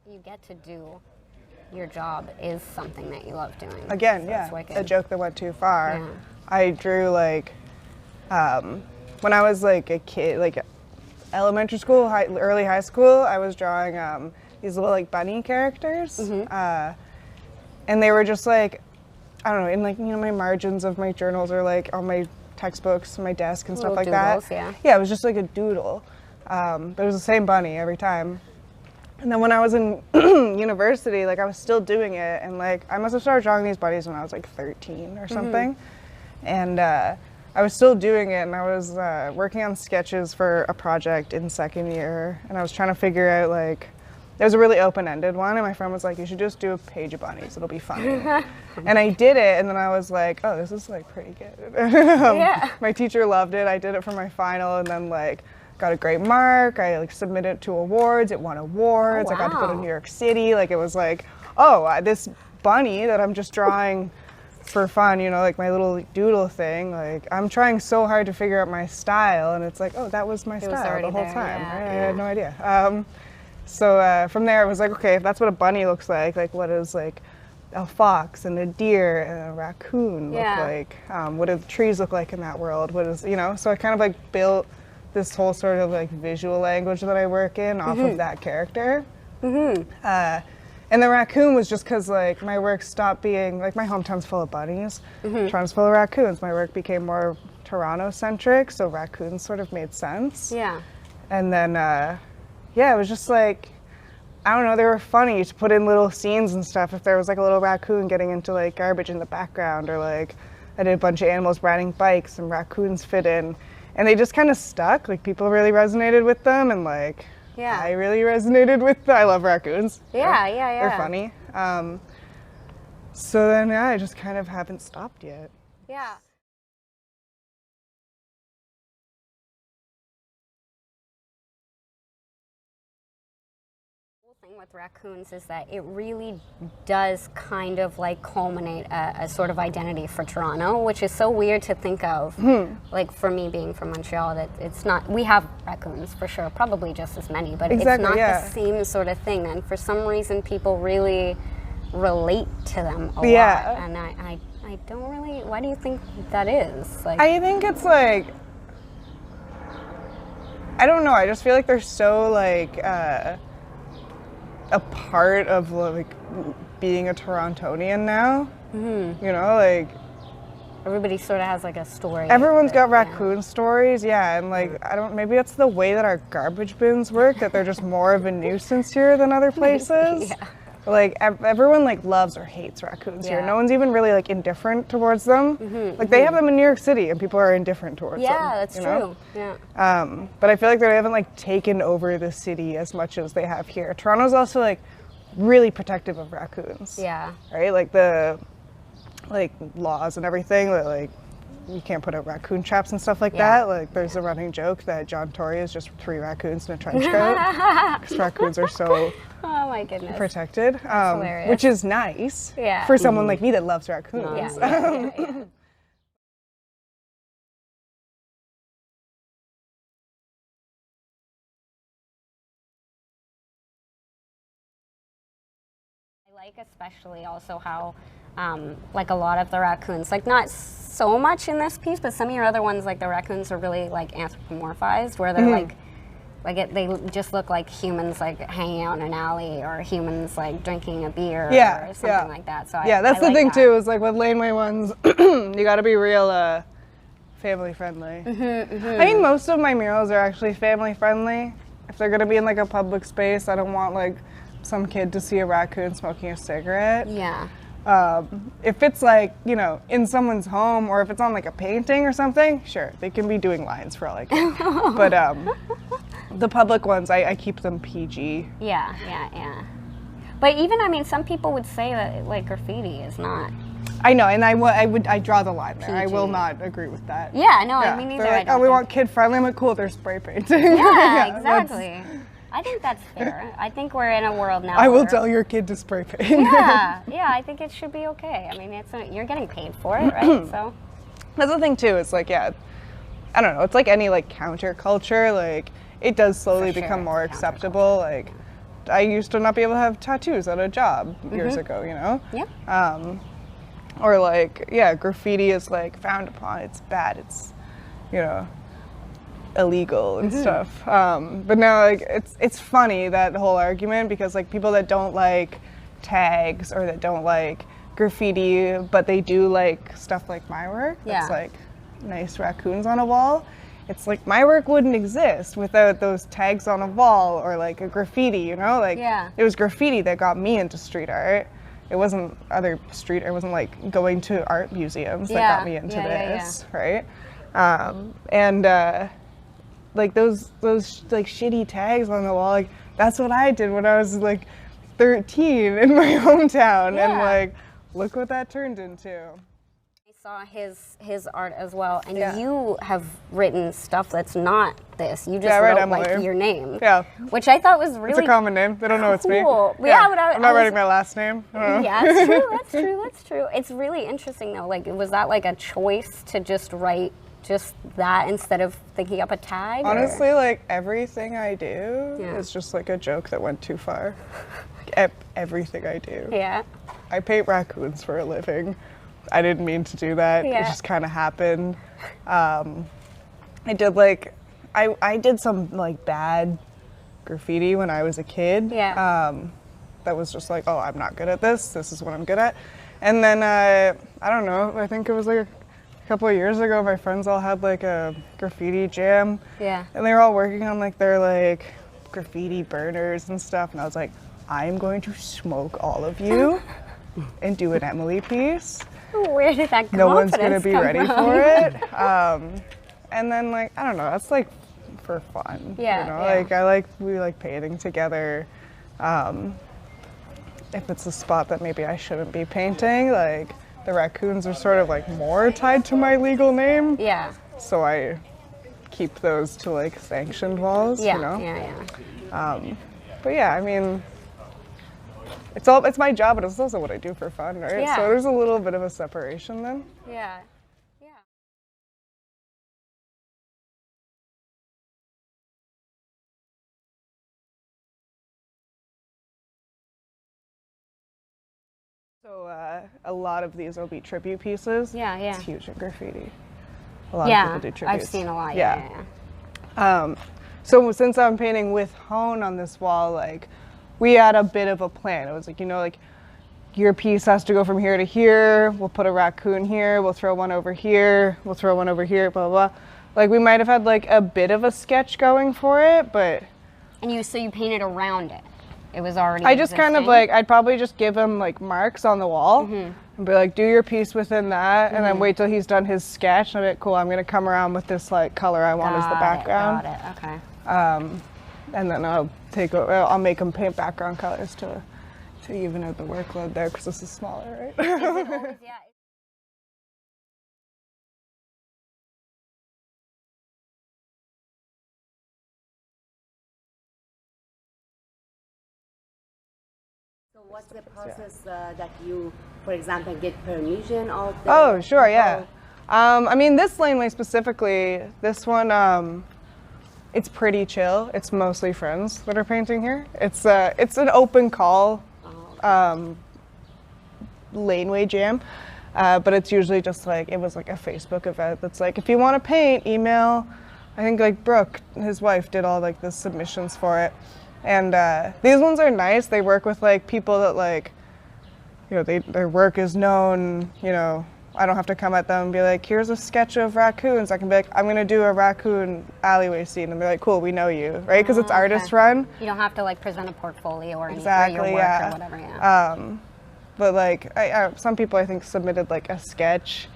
you get to do your job is something that you love doing. Again, So yeah, it's wicked. a joke that went too far. Yeah. I drew like when I was like a kid, like elementary school, early high school. I was drawing these little like bunny characters, and they were just like, I don't know, in like my margins of my journals or like on my textbooks, my desk and stuff Little like doodles, that. yeah. Yeah, it was just like a doodle. But it was the same bunny every time. And then when I was in university, like I was still doing it, and like I must have started drawing these bunnies when I was like 13 or something. And I was still doing it, and I was working on sketches for a project in second year, and I was trying to figure out like, it was a really open-ended one, and my friend was like, you should just do a page of bunnies, it'll be funny. And I did it, and then I was like, oh, this is like pretty good. Yeah. My teacher loved it. I did it for my final, and then like got a great mark. I like submitted it to awards. It won awards. Oh, I got to go to wow. New York City. Like it was like, oh, this bunny that I'm just drawing for fun, like my little doodle thing. Like I'm trying so hard to figure out my style, and it's like, oh, that was my style the whole there, time. yeah, Right? I yeah. had no idea. So from there, I was like, okay, if that's what a bunny looks like what is like a fox and a deer and a raccoon Yeah. look like? What do the trees look like in that world? What is, so I kind of like built this whole sort of like visual language that I work in off of that character. And the raccoon was just because like my work stopped being, like my hometown's full of bunnies, Toronto's full of raccoons. My work became more Toronto-centric, so raccoons sort of made sense. Yeah. And then, it was just like, I don't know, they were funny to put in little scenes and stuff. If there was like a little raccoon getting into like garbage in the background, or like I did a bunch of animals riding bikes and raccoons fit in. And they just kind of stuck, like people really resonated with them, and like Yeah. I really resonated with them. I love raccoons. Yeah, yeah. They're funny. So then, I just kind of haven't stopped yet. Yeah. The thing with raccoons is that it really does kind of like culminate a sort of identity for Toronto, which is so weird to think of. Like for me being from Montreal, that it's not, we have raccoons for sure, probably just as many, but Exactly, it's not yeah. the same sort of thing. And for some reason, people really relate to them a Yeah. lot. And I don't really, why do you think that is? Like, I think it's like, I don't know, I just feel like they're so like a part of like being a Torontonian now. Like everybody sort of has like a story. everyone's got Yeah. raccoon stories, and like I don't, maybe it's the way that our garbage bins work, that they're just more of a nuisance here than other places. Yeah. Like everyone like loves or hates raccoons here. Yeah. No one's even really like indifferent towards them. Like they have them in New York City, and people are indifferent towards them. Yeah, that's you know? true. Yeah. But I feel like they haven't like taken over the city as much as they have here. Toronto's also like really protective of raccoons. Yeah. Right? Like the laws and everything, that like you can't put out raccoon traps and stuff like Yeah. that. Like there's a running joke that John Tory is just 3 raccoons in a trench coat, because raccoons are so Oh my goodness. protected, hilarious. which is nice Yeah. for someone like me that loves raccoons. Yeah. I like especially also how, like a lot of the raccoons, like not so much in this piece, but some of your other ones, like the raccoons are really like anthropomorphized, where they're they just look like humans like hanging out in an alley, or humans like drinking a beer, Yeah, or something yeah. like that. So Yeah, that's I the like thing that. too, is like with laneway ones, you gotta be real family friendly. I mean, most of my murals are actually family friendly. If they're gonna be in like a public space, I don't want like some kid to see a raccoon smoking a cigarette. Yeah. If it's like, in someone's home, or if it's on like a painting or something, sure, they can be doing lines for all I care. But the public ones, I keep them PG. Yeah. But even, I mean, some people would say that like graffiti is not. I know, and I draw the line there. I will PG. not agree with that. Yeah, no, I mean neither. They're like, I don't we think. want kid friendly. I'm like, cool, they're spray painting. Yeah, that's- exactly. I think that's fair. I think we're in a world now. I will where- tell your kid to spray paint. Yeah, I think it should be okay. I mean, you're getting paid for it, right? So. That's the thing too. It's like, I don't know. It's like any like counterculture. Like it does slowly For sure, become more it's acceptable. Like I used to not be able to have tattoos at a job years ago, you know? Yep. Or like, yeah, graffiti is like frowned upon. It's bad. It's, you know, illegal and stuff. But now, like, it's funny, that whole argument, because like people that don't like tags or that don't like graffiti, but they do like stuff like my work. Yeah. It's like nice raccoons on a wall. It's like my work wouldn't exist without those tags on a wall or like a graffiti, you know? Like, Yeah. it was graffiti that got me into street art. It wasn't other street, it wasn't like going to art museums that Yeah. got me into Yeah. this, right? Like those like shitty tags on the wall, like that's what I did when I was like 13 in my hometown, and Yeah. like look what that turned into. I saw his art as well, and Yeah. you have written stuff that's not this. You just Yeah, I write wrote like Emily. your name. Yeah. Which I thought was really It's a common name. They don't know it's me. cool. Yeah, but I'm I not was- writing my last name. I don't know. Yeah, that's true. That's true. That's true. It's really interesting though. Like, was that like a choice to just write just that instead of thinking up a tag? or- Honestly, like everything I do Yeah. is just like a joke that went too far. Everything I do. Yeah. I paint raccoons for a living. I didn't mean to do that. It Yeah. just kind of happened. I did like, I did some like bad graffiti when I was a kid. Yeah. That was just like, oh, I'm not good at this. This is what I'm good at. And then I don't know. I think it was like a couple of years ago. My friends all had like a graffiti jam. Yeah. And they were all working on like their like graffiti burners and stuff. And I was like, I'm going to smoke all of you and do an Emily piece. Where did that No one's gonna confidence be come ready from? for it. And then like, I don't know, that's like for fun. Yeah, You know, yeah. like we like painting together. If it's a spot that maybe I shouldn't be painting, like the raccoons are sort of like more tied to my legal name. Yeah. So I keep those to like sanctioned walls, Yeah. you know? Yeah. But yeah, I mean, it's my job, but it's also what I do for fun, right? Yeah. So there's a little bit of a separation then. Yeah. Yeah. So a lot of these will be tribute pieces. Yeah, yeah. It's huge in graffiti. A lot of Yeah. people do tributes. I've seen a lot. Yeah. So since I'm painting with Hone on this wall, like we had a bit of a plan. It was like, you know, like your piece has to go from here to here. We'll put a raccoon here. We'll throw one over here. We'll throw one over here. Blah blah. Blah. Like we might have had like a bit of a sketch going for it, but And you painted around it. It was already. I just kind of existing? like, I'd probably just give him like marks on the wall and be like, do your piece within that, and then wait till he's done his sketch. And I'd be like, cool, I'm gonna come around with this like color I want as the background. Got it. Okay. And then I'll make him paint background colors to even out the workload there, because this is smaller, right? Is it always, yeah. So what's the process that you, for example, get permission of the Oh, sure, yeah. people? I mean, this laneway specifically, this one, it's pretty chill. It's mostly friends that are painting here. It's an open call laneway jam, but it's usually just like, it was like a Facebook event that's like, if you want to paint, email. I think like Brooke, his wife, did all like the submissions for it. And these ones are nice. They work with like people that like, you know, their work is known, you know. I don't have to come at them and be like, here's a sketch of raccoons. I can be like, I'm going to do a raccoon alleyway scene. And they're like, cool, we know you, right? Because it's Oh, okay. artist run. You don't have to like present a portfolio or anything, Exactly, or your work yeah. or whatever. Yeah. But like, some people I think submitted like a sketch.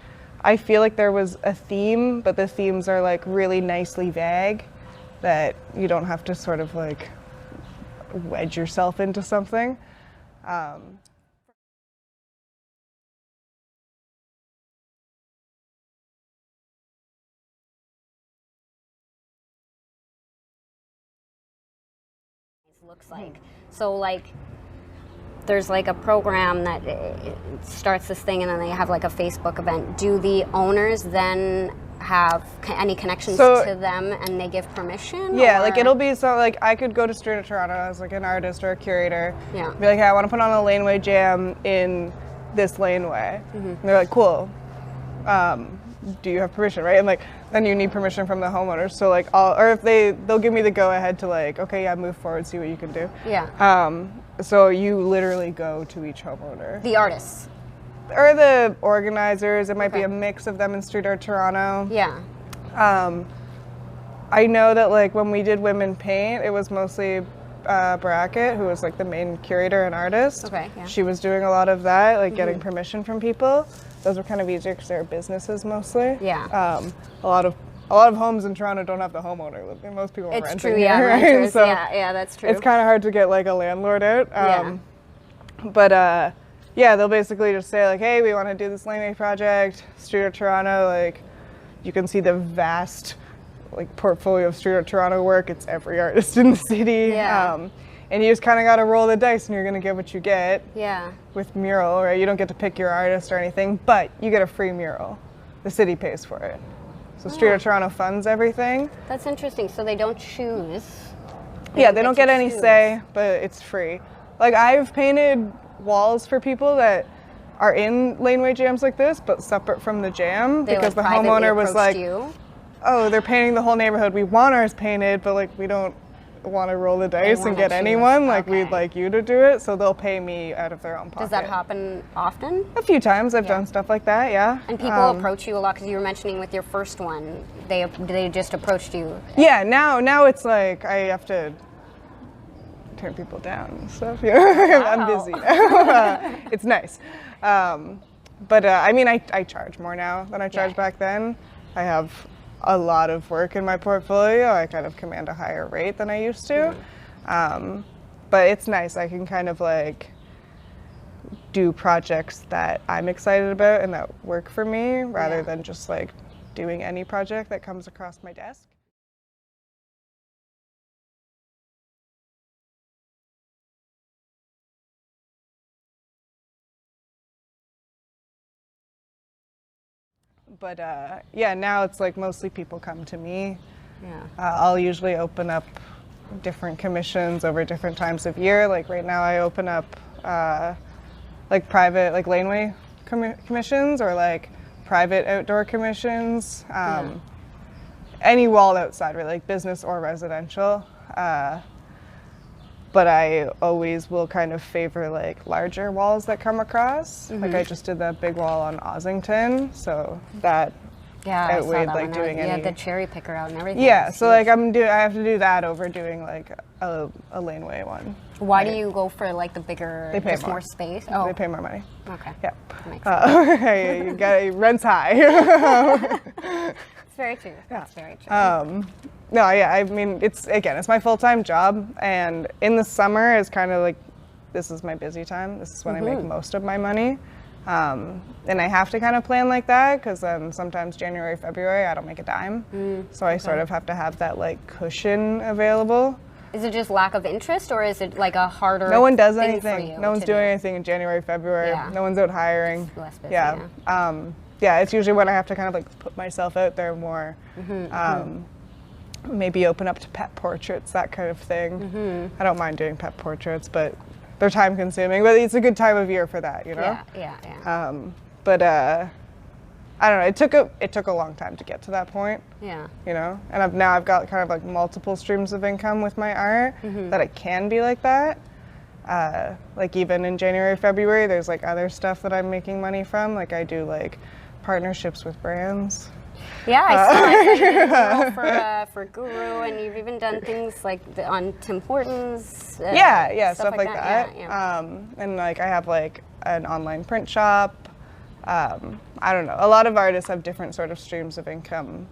I feel like there was a theme, but the themes are like really nicely vague, that you don't have to sort of like wedge yourself into something. Looks like. So like there's like a program that it starts this thing and then they have like a Facebook event. Do the owners then have any connections So- to them and they give permission? Yeah, like or- it'll be so like I could go to Street of Toronto as like an artist or a curator. Yeah. Be like, hey, I want to put on a laneway jam in this laneway. And they're like, cool. Do you have permission, right? And like then you need permission from the homeowners. So like or if they'll give me the go ahead to like, okay, yeah, move forward, see what you can do. Yeah. So you literally go to each homeowner. The artists. Or the organizers, it might be Okay. a mix of them in Street Art Toronto. Yeah. I know that like when we did Women Paint, it was mostly Brackett, who was like the main curator and artist. Okay, yeah. She was doing a lot of that, like getting permission from people. Those were kind of easier because they were businesses mostly. Yeah. A lot of homes in Toronto don't have the homeowner living. Most people are It's renting. true, yeah, here, right? renters. So yeah, that's true. it's kind of hard to get like a landlord out. Yeah. But yeah, they'll basically just say like, hey, we want to do this laneway project, Street of Toronto. Like, you can see the vast like portfolio of Street of Toronto work. It's every artist in the city. Yeah. And you just kind of got to roll the dice, and you're gonna get what you get Yeah. with mural, right? You don't get to pick your artist or anything, but you get a free mural. The city pays for it. So Street of Toronto funds everything. That's interesting. So they don't choose. Yeah, they don't get to any choose. say, but it's free. Like I've painted walls for people that are in laneway jams like this, but separate from the jam They, because like, the privately homeowner was approached like, you? "Oh, they're painting the whole neighborhood. We want ours painted, but like we don't want to roll the dice and wanna get choose. anyone. Like Okay. we'd like you to do it, so they'll pay me out of their own pocket." Does that happen often? A few times I've done stuff like that. Yeah. And people approach you a lot because you were mentioning with your first one, they just approached you. Yeah, now it's like I have to turn people down and stuff. You know? I'm busy now. It's nice. But I mean, I charge more now than I charged Yeah. back then. I have a lot of work in my portfolio. I kind of command a higher rate than I used to. But it's nice. I can kind of like do projects that I'm excited about and that work for me rather Yeah. than just like doing any project that comes across my desk. But yeah, now it's like mostly people come to me. Yeah. I'll usually open up different commissions over different times of year. Like right now, I open up like private, like laneway commissions or like private outdoor commissions. Any wall outside, really, like business or residential. But I always will kind of favor like larger walls that come across. Like I just did that big wall on Ossington, so that Yeah, I saw outweighed that like one. doing You had any. the cherry picker out and everything. Yeah, It's so huge. like I have to do that over doing like a laneway one. Why do you go for like the bigger, They pay just more. more space? Oh, They pay more money. okay. Yeah. That makes sense. You got rent's high. It's very true. That's very true. No, yeah, I mean, it's my full-time job, and in the summer is kind of like, this is my busy time. This is when I make most of my money. And I have to kind of plan like that because then sometimes January, February, I don't make a dime. So I sort of have to have that like cushion available. Is it just lack of interest, or is it like a harder? No one does thing for anything. you No one's to doing do? anything in January, February. Yeah. No one's out hiring. Less busy, Yeah. Yeah, it's usually when I have to kind of like put myself out there more. Maybe open up to pet portraits, that kind of thing. I don't mind doing pet portraits, but they're time consuming. But it's a good time of year for that, you know? Yeah. But I don't know. It took a long time to get to that point. Yeah. You know, and I've got kind of like multiple streams of income with my art that it can be like that. Like even in January, February, there's like other stuff that I'm making money from. Like I do like partnerships with brands. Yeah, I saw it for Guru, and you've even done things like on Tim Hortons. Yeah, stuff like that. Yeah. And like I have like an online print shop. I don't know. A lot of artists have different sort of streams of income,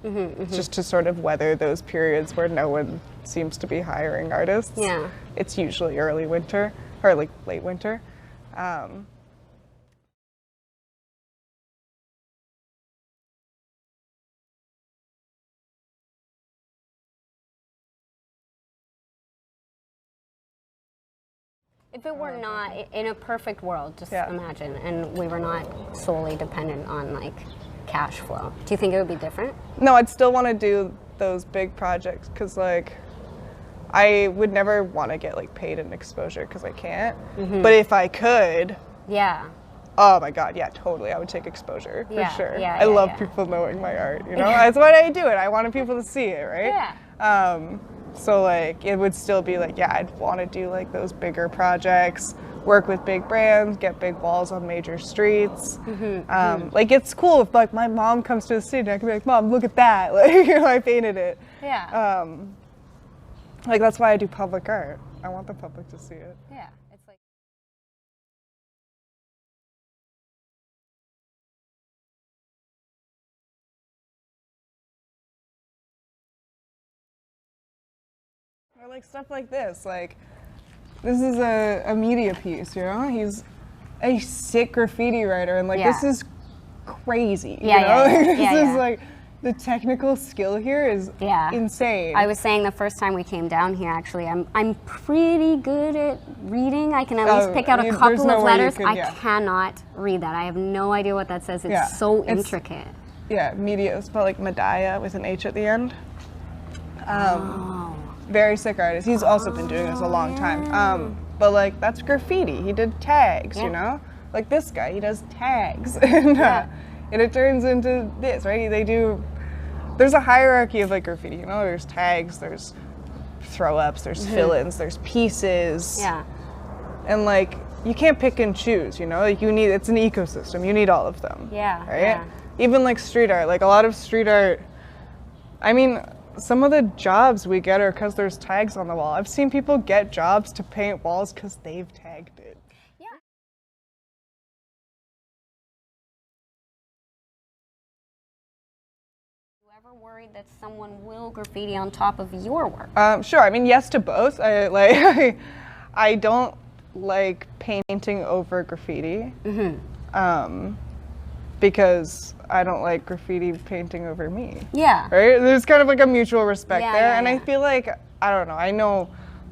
just to sort of weather those periods where no one seems to be hiring artists. Yeah. It's usually early winter or like late winter. If it were not in a perfect world, just Yeah. imagine, and we were not solely dependent on like cash flow. Do you think it would be different? No, I'd still want to do those big projects because like I would never want to get like paid in exposure because I can't. But if I could, Yeah. oh my God, yeah, totally. I would take exposure for Yeah, sure. yeah, I yeah, love yeah. people knowing my art, you know? That's why I do it. I wanted people to see it, right? Yeah. So like it would still be like, yeah, I'd want to do like those bigger projects, work with big brands, get big walls on major streets. Like it's cool if like my mom comes to the city and I can be like, Mom, look at that. Like, you know, I painted it. Yeah. Like that's why I do public art. I want the public to see it. Yeah. It's like. Or like stuff like this. Like this is a media piece, you know? He's a sick graffiti writer and like this is crazy. Yeah, you know? yeah, yeah, This yeah, is yeah. like the technical skill here is insane. I was saying the first time we came down here, actually, I'm pretty good at reading. I can at least pick out a there's couple no of way you letters. could, I yeah. cannot read that. I have no idea what that says. It's Yeah, so it's- intricate. Yeah, media is spelled like Medaya with an H at the end. Very sick artist. He's also been doing this a long time. But like that's graffiti. He did tags, you know? Like this guy, he does tags. And it turns into this, right? There's a hierarchy of like graffiti, you know? There's tags, there's throw ups, there's fill-ins, there's pieces. Yeah. And like you can't pick and choose, you know? Like it's an ecosystem. You need all of them. Yeah, Right? yeah. Even like street art, like a lot of street art, I mean, some of the jobs we get are because there's tags on the wall. I've seen people get jobs to paint walls because they've tagged it. Yeah. You ever worried that someone will graffiti on top of your work? Sure, I mean, yes to both. I don't like painting over graffiti because I don't like graffiti painting over me. Yeah. Right? There's kind of like a mutual respect Yeah, there, yeah, and I yeah. feel like I don't know.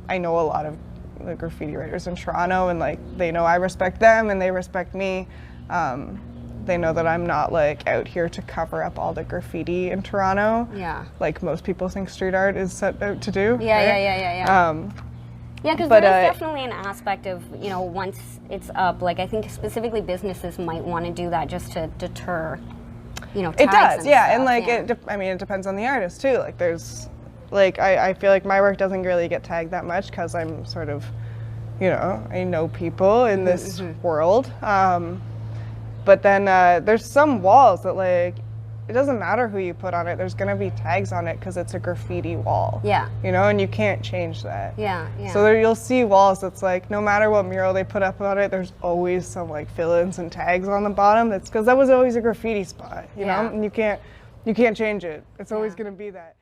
I know a lot of the graffiti writers in Toronto, and like they know I respect them, and they respect me. They know that I'm not like out here to cover up all the graffiti in Toronto. Yeah. Like most people think street art is set out to do. Yeah, right? yeah. Yeah, because but, there is definitely an aspect of, you know, once it's up, like I think specifically businesses might want to do that just to deter, you know, It tags does, yeah, stuff, and like yeah. it depends on the artist too. Like there's, like I feel like my work doesn't really get tagged that much because I'm sort of, you know, I know people in this world. But then there's some walls that like it doesn't matter who you put on it. There's gonna be tags on it because it's a graffiti wall. Yeah. You know, and you can't change that. Yeah, yeah. So there you'll see walls that's like no matter what mural they put up on it, there's always some like fill-ins and tags on the bottom. That's because that was always a graffiti spot. You know, and you can't change it. It's always gonna be that.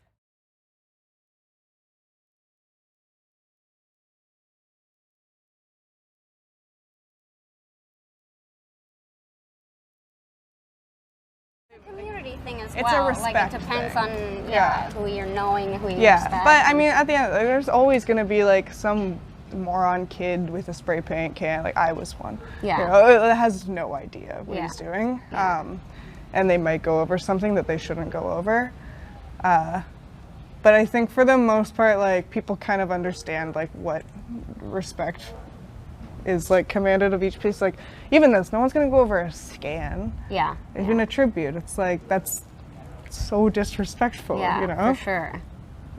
Community thing as It's a well. Like respect it depends thing. on who you're knowing, who you Yeah, respect. but I mean, at the end, like, there's always gonna be like some moron kid with a spray paint can. Like I was one. Yeah. You know, it has no idea what Yeah. he's doing, and they might go over something that they shouldn't go over. But I think for the most part, like people kind of understand like what respect is like commanded of each piece. Like even this, no one's gonna go over a scan. Yeah. Even a tribute, it's like that's so disrespectful. Yeah, You know. for sure.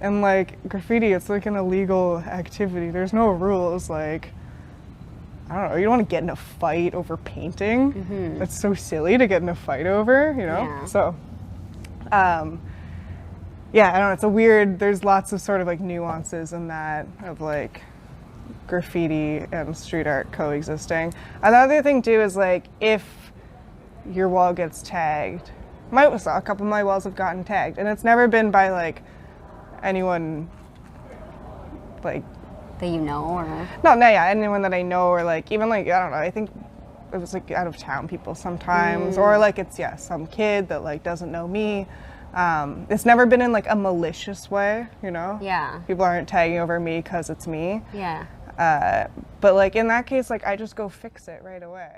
And like graffiti, it's like an illegal activity. There's no rules. Like, I don't know. You don't want to get in a fight over painting. That's so silly to get in a fight over, you know? Yeah. So, yeah, I don't know. It's a weird, there's lots of sort of like nuances in that of like graffiti and street art coexisting. Another thing too is like if your wall gets tagged, a couple of my walls have gotten tagged, and it's never been by like anyone like That you know, or anyone that I know, or like even like I don't know, I think it was like out of town people sometimes, or like it's some kid that like doesn't know me. It's never been in like a malicious way, you know. Yeah. People aren't tagging over me because it's me. Yeah. But like in that case, like I just go fix it right away.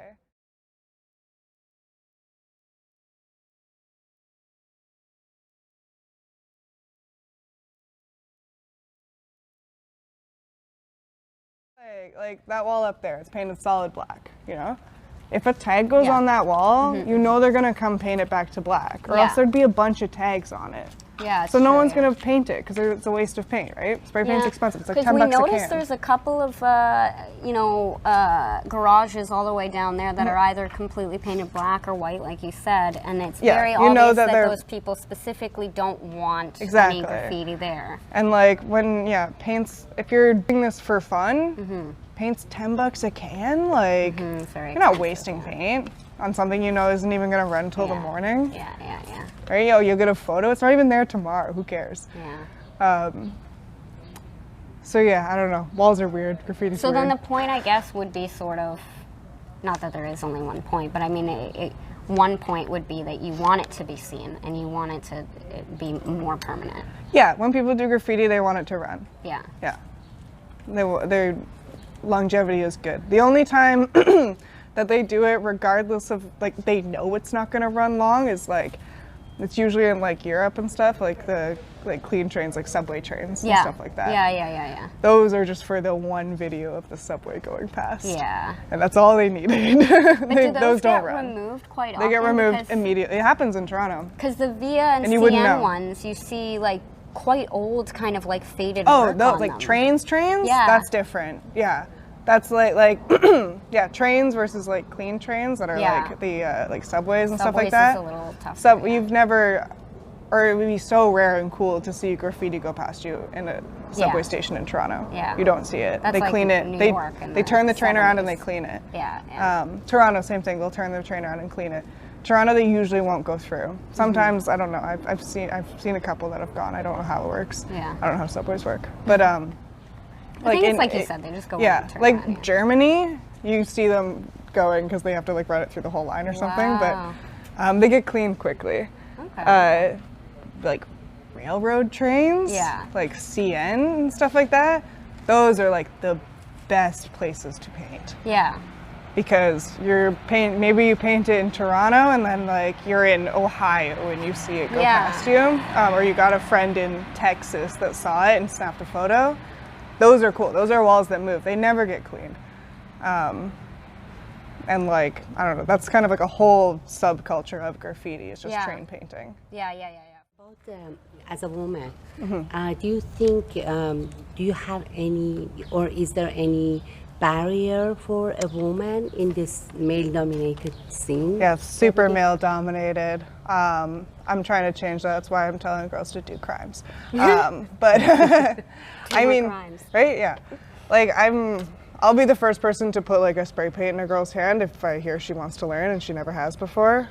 Like that wall up there, it's painted solid black, you know? If a tag goes Yeah. on that wall, you know they're gonna come paint it back to black, or else Yeah. there'd be a bunch of tags on it. Yeah. it's So no true, one's yeah. gonna paint it because it's a waste of paint, right? Spray paint's expensive. It's like 10 we bucks a noticed can. there's a couple of, garages all the way down there that are either completely painted black or white, like you said, and it's Yeah, very you obvious know that, that they're- those people specifically don't want Exactly. any graffiti there. And like when paints, if you're doing this for fun, paint's 10 bucks a can. Like It's very you're not expensive, wasting paint on something you know isn't even gonna run until the Yeah. morning. Yeah, yeah, yeah, Right? You'll get a photo. It's not even there tomorrow. Who cares? yeah. So yeah, I don't know. Walls are weird. Graffiti's So weird. then the point, I guess, would be sort of, not that there is only one point, but I mean, one point would be that you want it to be seen and you want it to be more permanent. Yeah, when people do graffiti, they want it to run. Yeah. Yeah. Their longevity is good. The only time that they do it, regardless of, like, they know it's not going to run long, is like, it's usually in like Europe and stuff, like the clean trains, like subway trains and Yeah. stuff like that. Yeah. Those are just for the one video of the subway going past. Yeah. And that's all they needed. But do those don't get run. removed quite often? They get removed immediately. It happens in Toronto. Because the Via and, And you wouldn't CN know. ones, you see like quite old, kind of like faded Oh, work no, on like them. trains? Yeah. That's different. Yeah. That's like yeah, trains versus like clean trains that are Yeah. like the like subways and stuff Subways like that. is a little tough. So you've never, or it would be so rare and cool to see graffiti go past you in a subway Yeah. station in Toronto. Yeah. You don't see it. That's they like clean it. New They York in they the turn the train around and they 70s. clean it. Yeah. Toronto, same thing. They'll turn the train around and clean it. Toronto, they usually won't go through. Sometimes I don't know. I've seen a couple that have gone. I don't know how it works. Yeah. I don't know how subways work. But I think it's like you said, they just go yeah, right and turn like around, yeah. Germany, you see them going because they have to like run it through the whole line or something. Wow. But they get cleaned quickly. Okay. Like railroad trains, Yeah. like CN and stuff like that. Those are like the best places to paint Yeah. because maybe you paint it in Toronto and then like you're in Ohio and you see it go Yeah. past you, or you got a friend in Texas that saw it and snapped a photo. Those are cool. Those are walls that move. They never get cleaned. And like, I don't know, that's kind of like a whole subculture of graffiti. It's just Yeah. train painting. Yeah. About, as a woman, do you think, do you have any, or is there any barrier for a woman in this male-dominated scene? Yeah, it's super male dominated. I'm trying to change that. That's why I'm telling girls to do crimes. But I more mean, crimes. right? Yeah. Like I'll be the first person to put like a spray paint in a girl's hand if I hear she wants to learn and she never has before.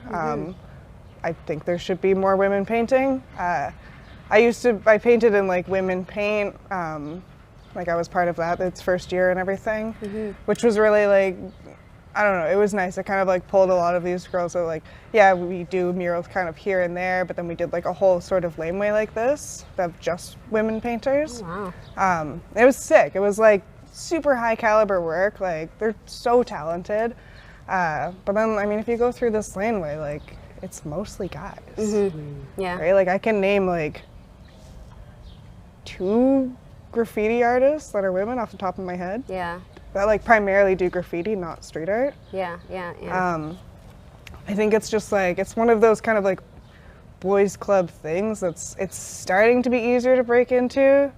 I think there should be more women painting. I painted in like women paint. Like I was part of that. Its first year and everything, which was really like, I don't know. It was nice. It kind of like pulled a lot of these girls that like, yeah, we do murals kind of here and there, but then we did like a whole sort of laneway like this of just women painters. Wow. It was sick. It was like super high caliber work. Like they're so talented. But then, I mean, if you go through this laneway, like it's mostly guys, Yeah. right? Like I can name like 2 graffiti artists that are women off the top of my head Yeah. that like primarily do graffiti, not street art. Yeah. I think it's just like, it's one of those kind of like boys club things it's starting to be easier to break into.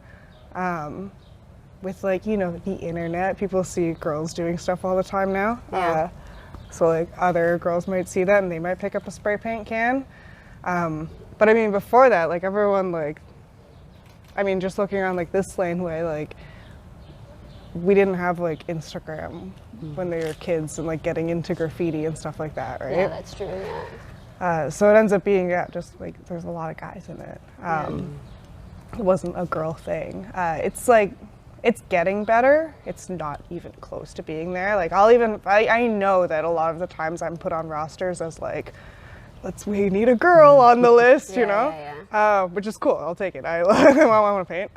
With like, you know, the internet, people see girls doing stuff all the time now. Yeah. So like other girls might see that and they might pick up a spray paint can. But I mean, before that, like everyone like, I mean, just looking around like this laneway, like we didn't have like Instagram when they were kids and like getting into graffiti and stuff like that, right? Yeah, that's true. Yeah. So it ends up being, yeah, just like there's a lot of guys in it. It wasn't a girl thing. It's like, it's getting better. It's not even close to being there. Like I know that a lot of the times I'm put on rosters as like, we need a girl on the list, you know? Which is cool, I'll take it. I want to paint.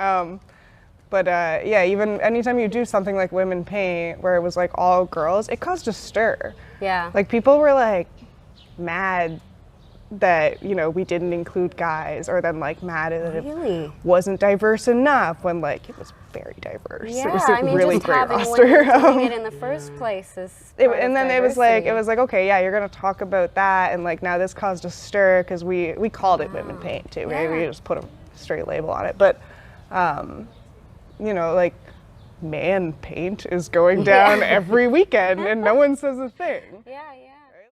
But yeah, even anytime you do something like women paint where it was like all girls, it caused a stir. Yeah. Like people were like mad that, you know, we didn't include guys, or then like mad that it Really? wasn't diverse enough when like it was very diverse. Yeah, It was a I mean, really just great having roster. women doing it in the first place is part And of then it was diversity. like, okay, yeah, you're gonna talk about that, and like now this caused a stir because we called it women paint too. Right? We Yeah. just put a straight label on it, but you know, like man paint is going down every weekend, and no one says a thing. Yeah, yeah.